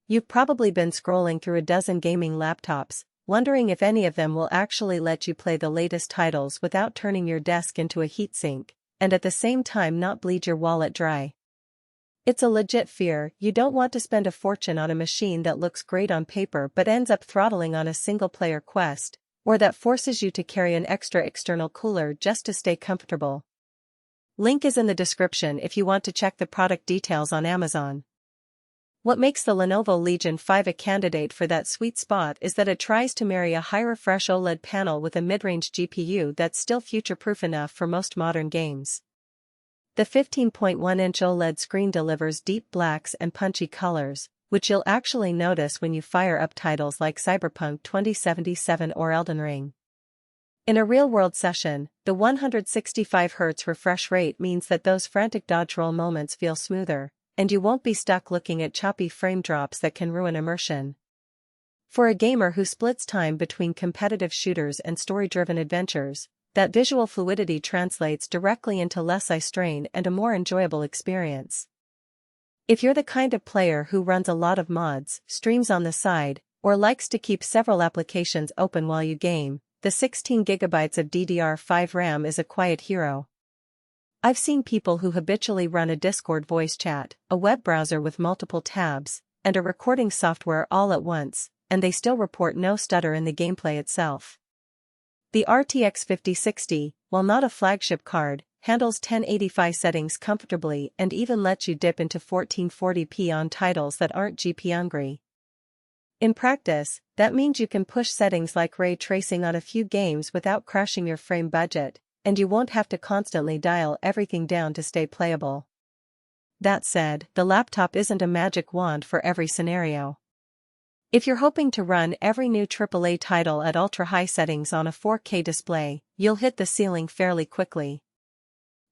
You've probably been scrolling through a dozen gaming laptops, wondering if any of them will actually let you play the latest titles without turning your desk into a heatsink, and at the same time not bleed your wallet dry. It's a legit fear. You don't want to spend a fortune on a machine that looks great on paper but ends up throttling on a single-player quest, or that forces you to carry an extra external cooler just to stay comfortable. Link is in the description if you want to check the product details on Amazon. What makes the Lenovo Legion 5 a candidate for that sweet spot is that it tries to marry a high-refresh OLED panel with a mid-range GPU that's still future-proof enough for most modern games. The 15.1-inch OLED screen delivers deep blacks and punchy colors, which you'll actually notice when you fire up titles like Cyberpunk 2077 or Elden Ring. In a real-world session, the 165Hz refresh rate means that those frantic dodge roll moments feel smoother, and you won't be stuck looking at choppy frame drops that can ruin immersion. For a gamer who splits time between competitive shooters and story-driven adventures, that visual fluidity translates directly into less eye strain and a more enjoyable experience. If you're the kind of player who runs a lot of mods, streams on the side, or likes to keep several applications open while you game, the 16GB of DDR5 RAM is a quiet hero. I've seen people who habitually run a Discord voice chat, a web browser with multiple tabs, and a recording software all at once, and they still report no stutter in the gameplay itself. The RTX 5060, while not a flagship card, handles 1080p settings comfortably and even lets you dip into 1440p on titles that aren't GP hungry. In practice, that means you can push settings like ray tracing on a few games without crashing your frame budget, and you won't have to constantly dial everything down to stay playable. That said, the laptop isn't a magic wand for every scenario. If you're hoping to run every new AAA title at ultra-high settings on a 4K display, you'll hit the ceiling fairly quickly.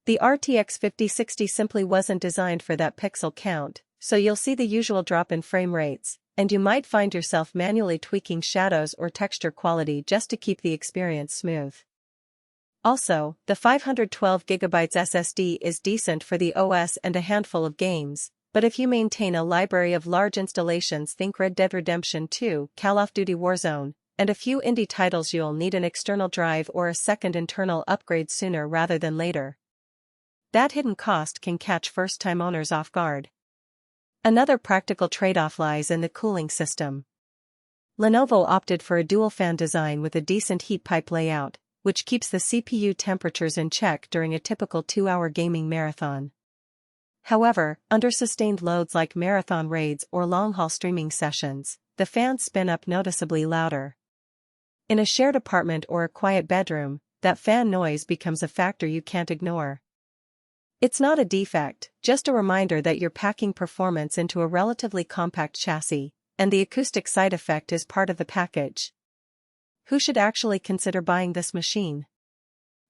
The RTX 5060 simply wasn't designed for that pixel count, so you'll see the usual drop in frame rates, and you might find yourself manually tweaking shadows or texture quality just to keep the experience smooth. Also, the 512GB SSD is decent for the OS and a handful of games, but if you maintain a library of large installations, think Red Dead Redemption 2, Call of Duty Warzone, and a few indie titles, you'll need an external drive or a second internal upgrade sooner rather than later. That hidden cost can catch first-time owners off guard. Another practical trade-off lies in the cooling system. Lenovo opted for a dual-fan design with a decent heat pipe layout, which keeps the CPU temperatures in check during a typical 2-hour gaming marathon. However, under sustained loads like marathon raids or long-haul streaming sessions, the fans spin up noticeably louder. In a shared apartment or a quiet bedroom, that fan noise becomes a factor you can't ignore. It's not a defect, just a reminder that you're packing performance into a relatively compact chassis, and the acoustic side effect is part of the package. Who should actually consider buying this machine?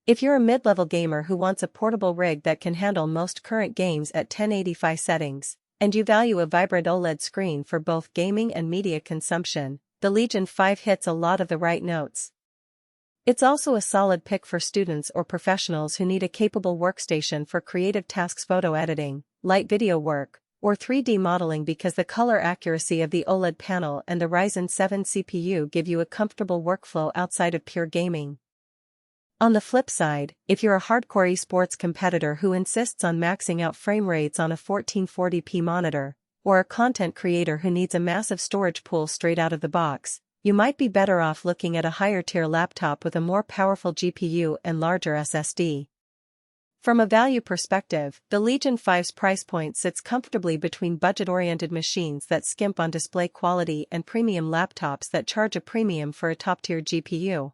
If you're a mid-level gamer who wants a portable rig that can handle most current games at 1080p settings, and you value a vibrant OLED screen for both gaming and media consumption, the Legion 5 hits a lot of the right notes. It's also a solid pick for students or professionals who need a capable workstation for creative tasks, photo editing, light video work, or 3D modeling, because the color accuracy of the OLED panel and the Ryzen 7 CPU give you a comfortable workflow outside of pure gaming. On the flip side, if you're a hardcore esports competitor who insists on maxing out frame rates on a 1440p monitor, or a content creator who needs a massive storage pool straight out of the box, you might be better off looking at a higher-tier laptop with a more powerful GPU and larger SSD. From a value perspective, the Legion 5's price point sits comfortably between budget-oriented machines that skimp on display quality and premium laptops that charge a premium for a top-tier GPU.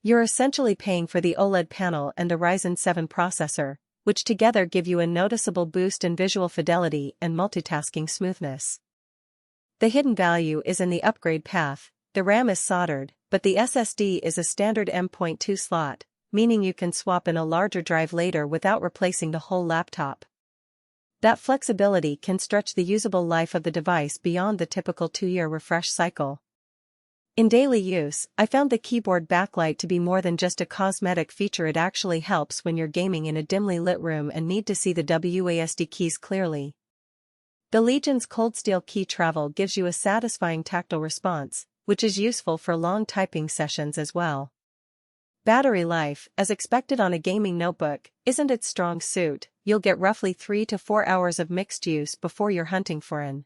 You're essentially paying for the OLED panel and the Ryzen 7 processor, which together give you a noticeable boost in visual fidelity and multitasking smoothness. The hidden value is in the upgrade path. The RAM is soldered, but the SSD is a standard M.2 slot, meaning you can swap in a larger drive later without replacing the whole laptop. That flexibility can stretch the usable life of the device beyond the typical 2-year refresh cycle. In daily use, I found the keyboard backlight to be more than just a cosmetic feature. It actually helps when you're gaming in a dimly lit room and need to see the WASD keys clearly. The Legion's cold steel key travel gives you a satisfying tactile response, which is useful for long typing sessions as well. Battery life, as expected on a gaming notebook, isn't its strong suit. You'll get roughly 3 to 4 hours of mixed use before you're hunting for an